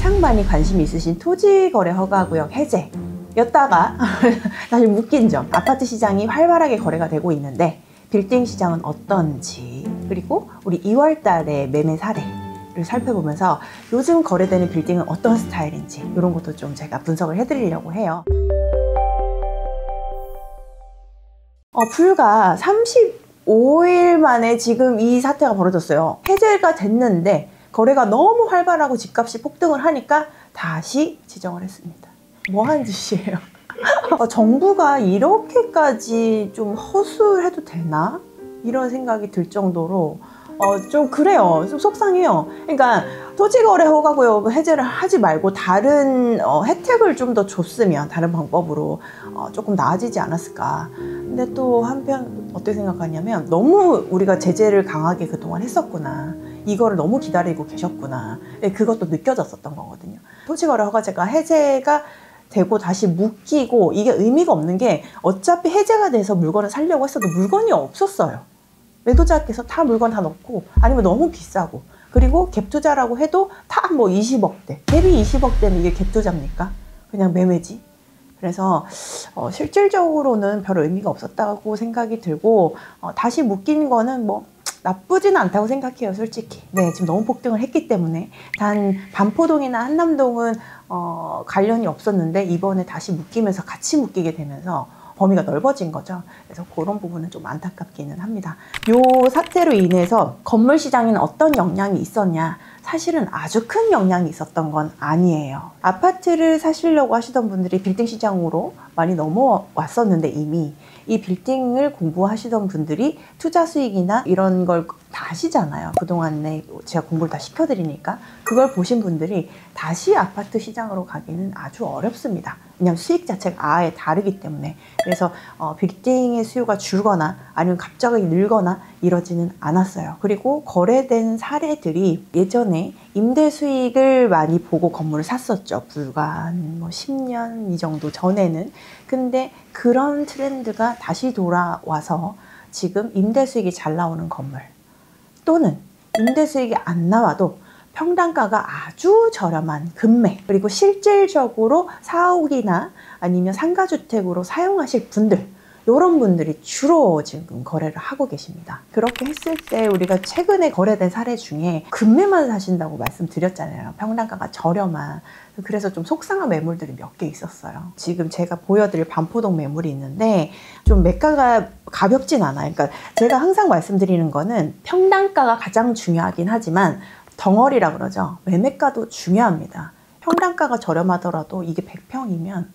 가장 많이 관심이 있으신 토지거래 허가구역 해제였다가 사실 묶인 점, 아파트 시장이 활발하게 거래가 되고 있는데 빌딩 시장은 어떤지, 그리고 우리 2월 달에 매매 사례를 살펴보면서 요즘 거래되는 빌딩은 어떤 스타일인지 이런 것도 좀 제가 분석을 해드리려고 해요. 불과 35일 만에 지금 이 사태가 벌어졌어요. 해제가 됐는데 거래가 너무 활발하고 집값이 폭등을 하니까 다시 지정을 했습니다. 뭐 하는 짓이에요? 정부가 이렇게까지 좀 허술해도 되나? 이런 생각이 들 정도로 좀 그래요. 좀 속상해요. 그러니까 토지거래 허가구역 해제를 하지 말고 다른 혜택을 좀 더 줬으면 다른 방법으로 조금 나아지지 않았을까. 근데 또 한편 어떻게 생각하냐면 너무 우리가 제재를 강하게 그동안 했었구나. 이거를 너무 기다리고 계셨구나. 그것도 느껴졌었던 거거든요. 토지거래 허가제가 해제가 되고 다시 묶이고 이게 의미가 없는 게 어차피 해제가 돼서 물건을 사려고 했어도 물건이 없었어요. 매도자께서 다 물건 다 넣고 아니면 너무 비싸고 그리고 갭 투자라고 해도 다 뭐 20억대 갭이 20억대는 이게 갭 투자입니까? 그냥 매매지. 그래서 실질적으로는 별 의미가 없었다고 생각이 들고 다시 묶인 거는 뭐 나쁘지는 않다고 생각해요, 솔직히. 네, 지금 너무 폭등을 했기 때문에. 단 반포동이나 한남동은 관련이 없었는데 이번에 다시 묶이면서 같이 묶이게 되면서 범위가 넓어진 거죠. 그래서 그런 부분은 좀 안타깝기는 합니다. 이 사태로 인해서 건물 시장에는 어떤 영향이 있었냐? 사실은 아주 큰 영향이 있었던 건 아니에요. 아파트를 사시려고 하시던 분들이 빌딩 시장으로 많이 넘어왔었는데 이미 이 빌딩을 공부하시던 분들이 투자 수익이나 이런 걸 다 아시잖아요. 그동안에 제가 공부를 다 시켜드리니까 그걸 보신 분들이 다시 아파트 시장으로 가기는 아주 어렵습니다. 왜냐하면 수익 자체가 아예 다르기 때문에. 그래서 빌딩의 수요가 줄거나 아니면 갑자기 늘거나 이러지는 않았어요. 그리고 거래된 사례들이 예전에 임대 수익을 많이 보고 건물을 샀었죠. 불과 뭐 10년 이 정도 전에는. 근데 그런 트렌드가 다시 돌아와서 지금 임대 수익이 잘 나오는 건물 또는 임대 수익이 안 나와도 평당가가 아주 저렴한 금매, 그리고 실질적으로 사옥이나 아니면 상가주택으로 사용하실 분들, 이런 분들이 주로 지금 거래를 하고 계십니다. 그렇게 했을 때 우리가 최근에 거래된 사례 중에 금매만 사신다고 말씀드렸잖아요. 평당가가 저렴한. 그래서 좀 속상한 매물들이 몇 개 있었어요. 지금 제가 보여드릴 반포동 매물이 있는데 좀 매가가 가볍진 않아요. 그러니까 제가 항상 말씀드리는 거는 평당가가 가장 중요하긴 하지만 덩어리라 그러죠. 매매가도 중요합니다. 평당가가 저렴하더라도 이게 100평이면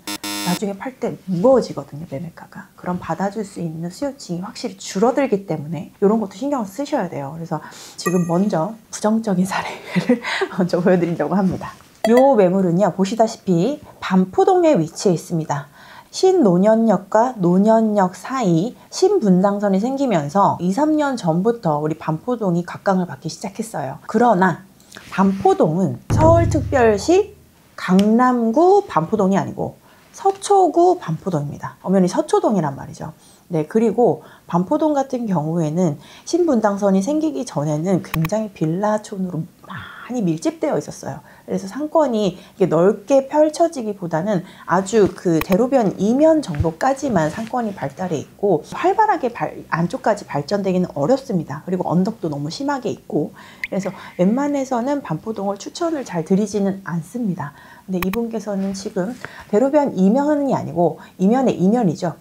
나중에 팔 때 무거워지거든요, 매매가가. 그럼 받아줄 수 있는 수요층이 확실히 줄어들기 때문에 이런 것도 신경을 쓰셔야 돼요. 그래서 지금 먼저 부정적인 사례를 먼저 보여드리려고 합니다. 이 매물은요, 보시다시피 반포동에 위치해 있습니다. 신논현역과 논현역 사이 신분당선이 생기면서 2, 3년 전부터 우리 반포동이 각광을 받기 시작했어요. 그러나 반포동은 서울특별시 강남구 반포동이 아니고 서초구 반포동입니다. 엄연히 서초동이란 말이죠. 네, 그리고 반포동 같은 경우에는 신분당선이 생기기 전에는 굉장히 빌라촌으로 많이 밀집되어 있었어요. 그래서 상권이 이게 넓게 펼쳐지기보다는 아주 그 대로변 이면 정도까지만 상권이 발달해 있고 활발하게 안쪽까지 발전되기는 어렵습니다. 그리고 언덕도 너무 심하게 있고, 그래서 웬만해서는 반포동을 추천을 잘 드리지는 않습니다. 근데 이분께서는 지금 대로변 이면이 아니고 이면의 이면이죠.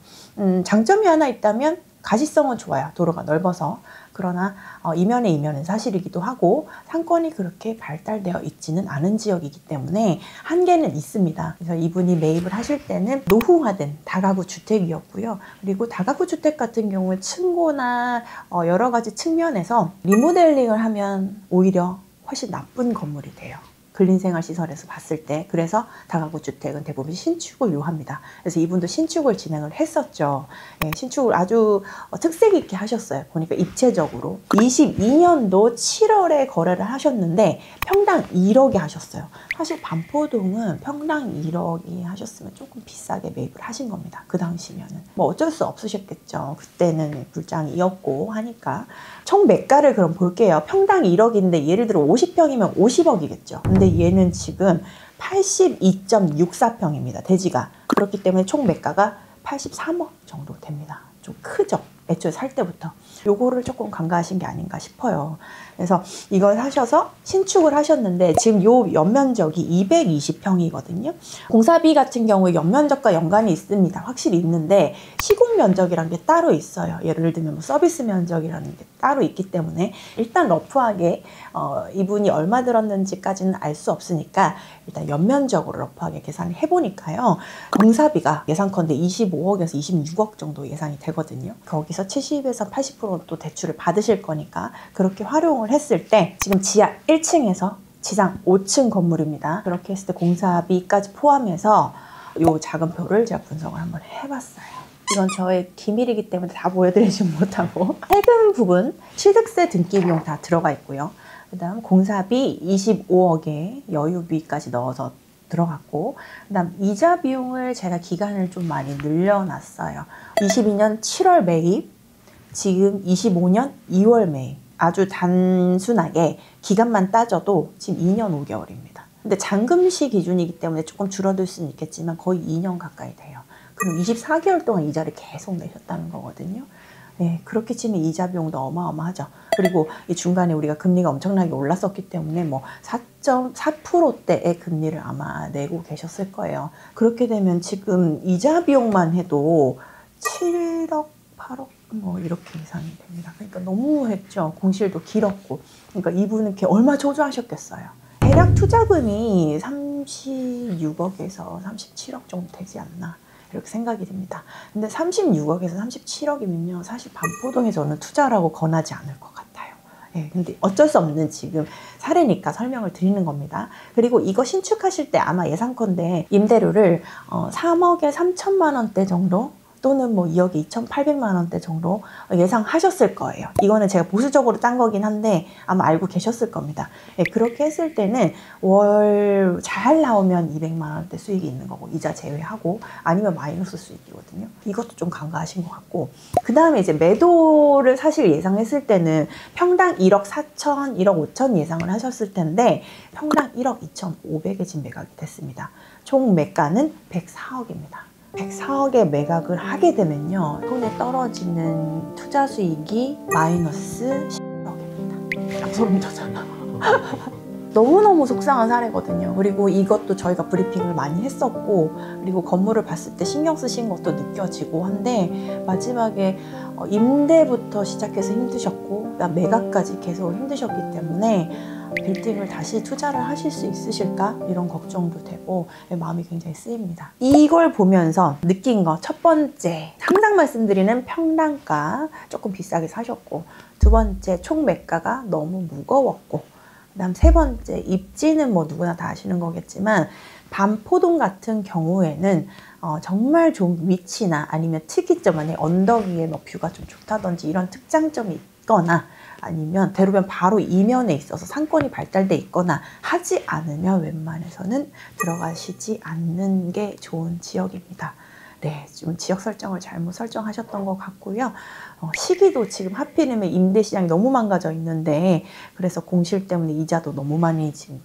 장점이 하나 있다면 가시성은 좋아요. 도로가 넓어서. 그러나 이면의 이면은 사실이기도 하고 상권이 그렇게 발달되어 있지는 않은 지역이기 때문에 한계는 있습니다. 그래서 이분이 매입을 하실 때는 노후화된 다가구 주택이었고요. 그리고 다가구 주택 같은 경우에 층고나 여러 가지 측면에서 리모델링을 하면 오히려 훨씬 나쁜 건물이 돼요. 근린생활시설에서 봤을 때. 그래서 다가구 주택은 대부분 신축을 요합니다. 그래서 이분도 신축을 진행을 했었죠. 예, 신축을 아주 특색 있게 하셨어요. 보니까 입체적으로 22년도 7월에 거래를 하셨는데 평당 1억에 하셨어요. 사실 반포동은 평당 1억이 하셨으면 조금 비싸게 매입을 하신 겁니다. 그 당시면은 뭐 어쩔 수 없으셨겠죠. 그때는 불장이었고 하니까. 총 매가를 그럼 볼게요. 평당 1억인데 예를 들어 50평이면 50억이겠죠. 근데 근데 얘는 지금 82.64평입니다. 대지가. 그렇기 때문에 총 매가가 83억 정도 됩니다. 좀 크죠? 애초에 살 때부터. 요거를 조금 간과하신 게 아닌가 싶어요. 그래서 이걸 사셔서 신축을 하셨는데 지금 요 연면적이 220평이거든요. 공사비 같은 경우에 연면적과 연관이 있습니다. 확실히 있는데 시공 면적이라는 게 따로 있어요. 예를 들면 뭐 서비스 면적이라는 게 따로 있기 때문에 일단 러프하게 이분이 얼마 들었는지까지는 알 수 없으니까 일단 연면적으로 러프하게 계산을 해보니까요. 공사비가 예상컨대 25억에서 26억 정도 예상이 되거든요. 거기서 70에서 80%또 대출을 받으실 거니까 그렇게 활용을 했을 때 지금 지하 1층에서 지상 5층 건물입니다. 그렇게 했을 때 공사비까지 포함해서 요 자금표를 제가 분석을 한번 해봤어요. 이건 저의 기밀이기 때문에 다 보여드리지 못하고 세금 부분, 취득세 등기 비용 다 들어가 있고요. 그 다음 공사비 25억에 여유비까지 넣어서 들어갔고, 그 다음 이자 비용을 제가 기간을 좀 많이 늘려놨어요. 22년 7월 매입, 지금 25년 2월 매입. 아주 단순하게 기간만 따져도 지금 2년 5개월입니다. 근데 잔금시 기준이기 때문에 조금 줄어들 수는 있겠지만 거의 2년 가까이 돼요. 그럼 24개월 동안 이자를 계속 내셨다는 거거든요. 네, 그렇게 치면 이자 비용도 어마어마하죠. 그리고 이 중간에 우리가 금리가 엄청나게 올랐었기 때문에 뭐 4.4%대의 금리를 아마 내고 계셨을 거예요. 그렇게 되면 지금 이자 비용만 해도 7억, 8억 뭐 이렇게 예상이 됩니다. 그러니까 너무했죠. 공실도 길었고. 그러니까 이분은 이렇게 얼마 초조하셨겠어요. 대략 투자금이 36억에서 37억 정도 되지 않나 이렇게 생각이 듭니다. 근데 36억에서 37억이면요 사실 반포동에서는 투자라고 권하지 않을 것 같아요. 예, 근데 어쩔 수 없는 지금 사례니까 설명을 드리는 겁니다. 그리고 이거 신축하실 때 아마 예상컨대 임대료를 3억에 3천만 원대 정도 또는 뭐 2억에 2,800만 원대 정도 예상하셨을 거예요. 이거는 제가 보수적으로 짠 거긴 한데 아마 알고 계셨을 겁니다. 예, 그렇게 했을 때는 월 잘 나오면 200만 원대 수익이 있는 거고 이자 제외하고 아니면 마이너스 수익이거든요. 이것도 좀 간과하신 것 같고 그 다음에 이제 매도를 사실 예상했을 때는 평당 1억 4천, 1억 5천 예상을 하셨을 텐데 평당 1억 2,500에 지금 매각이 됐습니다. 총 매가는 104억입니다. 104억에 매각을 하게 되면요 손에 떨어지는 투자 수익이 마이너스 10억입니다. 양소름 돋잖아. 너무너무 속상한 사례거든요. 그리고 이것도 저희가 브리핑을 많이 했었고 그리고 건물을 봤을 때 신경 쓰신 것도 느껴지고 한데 마지막에 임대부터 시작해서 힘드셨고 매각까지 계속 힘드셨기 때문에 빌딩을 다시 투자를 하실 수 있으실까? 이런 걱정도 되고 마음이 굉장히 쓰입니다. 이걸 보면서 느낀 거 첫 번째, 항상 말씀드리는 평당가 조금 비싸게 사셨고 두 번째, 총 매가가 너무 무거웠고 그 다음 세 번째, 입지는 뭐 누구나 다 아시는 거겠지만 반포동 같은 경우에는 정말 좋은 위치나 아니면 특이점 안에 언덕 위에 뭐 뷰가 좀 좋다든지 이런 특장점이 있거나 아니면 대로변 바로 이면에 있어서 상권이 발달돼 있거나 하지 않으면 웬만해서는 들어가시지 않는 게 좋은 지역입니다. 네, 좀 지역 설정을 잘못 설정하셨던 것 같고요. 시기도 지금 하필이면 임대 시장이 너무 망가져 있는데 그래서 공실 때문에 이자도 너무 많이 지금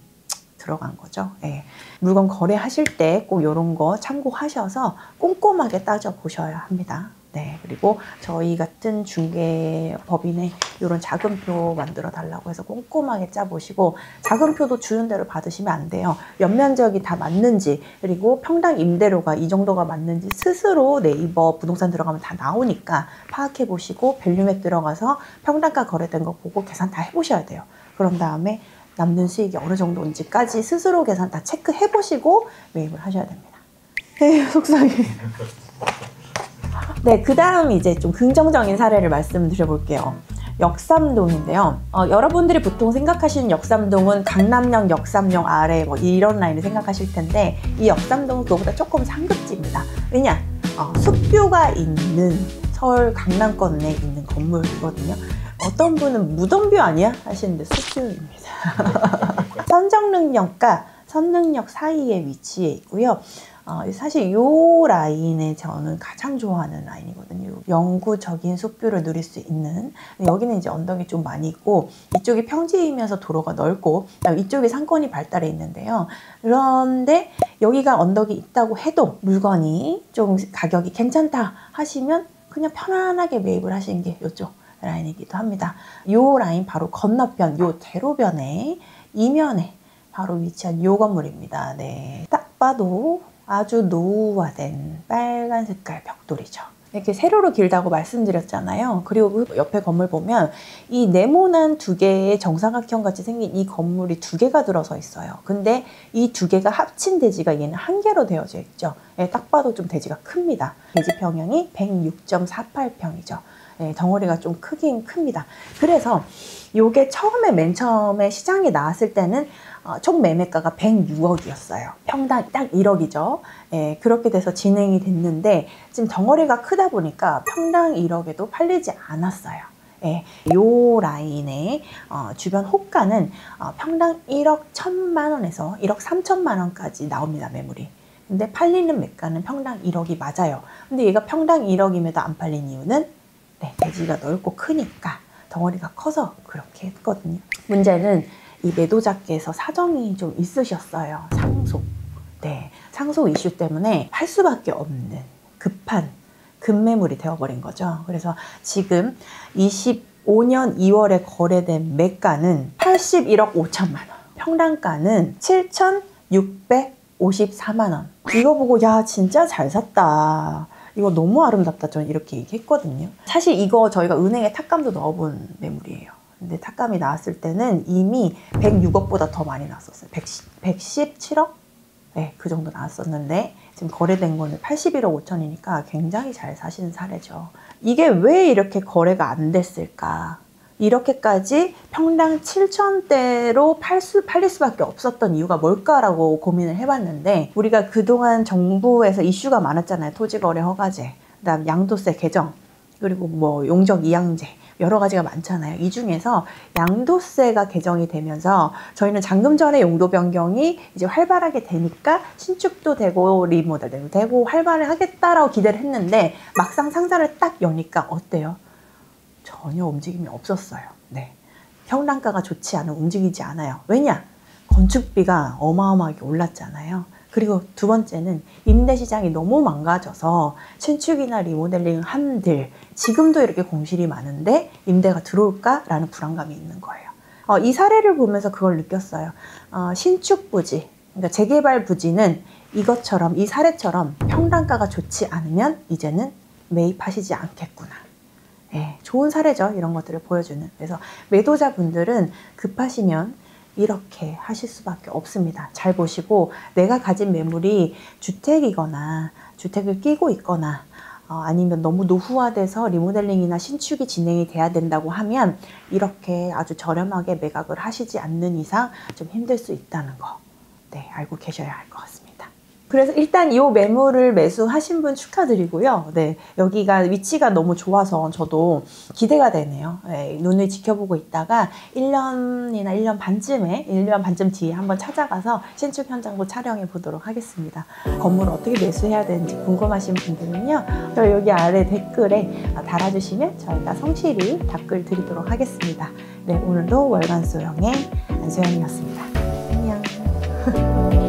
들어간 거죠. 네. 물건 거래하실 때 꼭 이런 거 참고하셔서 꼼꼼하게 따져보셔야 합니다. 네, 그리고 저희 같은 중개법인에 이런 자금표 만들어 달라고 해서 꼼꼼하게 짜보시고 자금표도 주는 대로 받으시면 안 돼요. 연면적이 다 맞는지 그리고 평당 임대료가 이 정도가 맞는지 스스로 네이버 부동산 들어가면 다 나오니까 파악해 보시고 밸류맵 들어가서 평당가 거래된 거 보고 계산 다 해보셔야 돼요. 그런 다음에 남는 수익이 어느 정도인지까지 스스로 계산 다 체크해 보시고 매입을 하셔야 됩니다. 에휴 속상해. 네, 그 다음 이제 좀 긍정적인 사례를 말씀드려 볼게요. 역삼동인데요. 여러분들이 보통 생각하시는 역삼동은 강남역, 역삼역 아래 뭐 이런 라인을 생각하실 텐데 이 역삼동은 그거보다 조금 상급지입니다. 왜냐? 숲뷰가 있는 서울 강남권에 있는 건물이거든요. 어떤 분은 무덤뷰 아니야? 하시는데 숲뷰입니다. 선정릉역과 선릉역 사이에 위치해 있고요. 사실 이 라인에 저는 가장 좋아하는 라인이거든요. 영구적인 숲뷰를 누릴 수 있는, 여기는 이제 언덕이 좀 많이 있고 이쪽이 평지이면서 도로가 넓고 이쪽이 상권이 발달해 있는데요. 그런데 여기가 언덕이 있다고 해도 물건이 좀 가격이 괜찮다 하시면 그냥 편안하게 매입을 하시는 게 이쪽 라인이기도 합니다. 이 라인 바로 건너편, 이 대로변에 이면에 바로 위치한 이 건물입니다. 네, 딱 봐도 아주 노후화된 빨간 색깔 벽돌이죠. 이렇게 세로로 길다고 말씀드렸잖아요. 그리고 그 옆에 건물 보면 이 네모난 두 개의 정사각형 같이 생긴 이 건물이 두 개가 들어서 있어요. 근데 이 두 개가 합친 대지가 얘는 한 개로 되어져 있죠. 딱 봐도 좀 대지가 큽니다. 대지 평형이 106.48평이죠. 덩어리가 좀 크긴 큽니다. 그래서 이게 맨 처음에 시장에 나왔을 때는 총 매매가가 106억이었어요. 평당 딱 1억이죠. 그렇게 돼서 진행이 됐는데 지금 덩어리가 크다 보니까 평당 1억에도 팔리지 않았어요. 요 라인의 주변 호가는 평당 1억 1천만 원에서 1억 3천만 원까지 나옵니다. 매물이. 근데 팔리는 매가는 평당 1억이 맞아요. 근데 얘가 평당 1억임에도 안 팔린 이유는 대지가 넓고 크니까, 덩어리가 커서 그렇게 했거든요. 문제는 이 매도자께서 사정이 좀 있으셨어요. 상속. 상속 이슈 때문에 팔 수밖에 없는 급한 급매물이 되어버린 거죠. 그래서 지금 25년 2월에 거래된 매가는 81억 5천만 원. 평당가는 7,654만 원. 이거 보고 야 진짜 잘 샀다. 이거 너무 아름답다. 저는 이렇게 얘기했거든요. 사실 이거 저희가 은행에 탁감도 넣어본 매물이에요. 근데 탁감이 나왔을 때는 이미 106억보다 더 많이 나왔었어요. 117억? 그 정도 나왔었는데 지금 거래된 거는 81억 5천이니까 굉장히 잘 사시는 사례죠. 이게 왜 이렇게 거래가 안 됐을까? 이렇게까지 평당 7천대로 팔릴 수밖에 없었던 이유가 뭘까라고 고민을 해봤는데, 우리가 그동안 정부에서 이슈가 많았잖아요. 토지거래 허가제, 그다음 양도세 개정, 그리고 뭐 용적 이양제, 여러 가지가 많잖아요. 이 중에서 양도세가 개정이 되면서 저희는 잔금전의 용도 변경이 이제 활발하게 되니까 신축도 되고 리모델도 되고 활발하겠다라고 기대를 했는데 막상 상자를 딱 여니까 어때요? 전혀 움직임이 없었어요. 평당가가 좋지 않으면 움직이지 않아요. 왜냐? 건축비가 어마어마하게 올랐잖아요. 그리고 두 번째는 임대시장이 너무 망가져서 신축이나 리모델링 한들 지금도 이렇게 공실이 많은데 임대가 들어올까라는 불안감이 있는 거예요. 이 사례를 보면서 그걸 느꼈어요. 신축 부지, 그러니까 재개발 부지는 이것처럼, 이 사례처럼 평당가가 좋지 않으면 이제는 매입하시지 않겠구나. 좋은 사례죠. 이런 것들을 보여주는. 그래서 매도자분들은 급하시면 이렇게 하실 수밖에 없습니다. 잘 보시고, 내가 가진 매물이 주택이거나 주택을 끼고 있거나 아니면 너무 노후화돼서 리모델링이나 신축이 진행이 돼야 된다고 하면 이렇게 아주 저렴하게 매각을 하시지 않는 이상 좀 힘들 수 있다는 거 알고 계셔야 할 것 같습니다. 그래서 일단 이 매물을 매수하신 분 축하드리고요. 여기가 위치가 너무 좋아서 저도 기대가 되네요. 눈을 지켜보고 있다가 1년이나 1년 반쯤 뒤에 한번 찾아가서 신축 현장도 촬영해 보도록 하겠습니다. 건물을 어떻게 매수해야 되는지 궁금하신 분들은요, 여기 아래 댓글에 달아주시면 저희가 성실히 답글 드리도록 하겠습니다. 오늘도 월간소영의 안소영이었습니다. 안녕.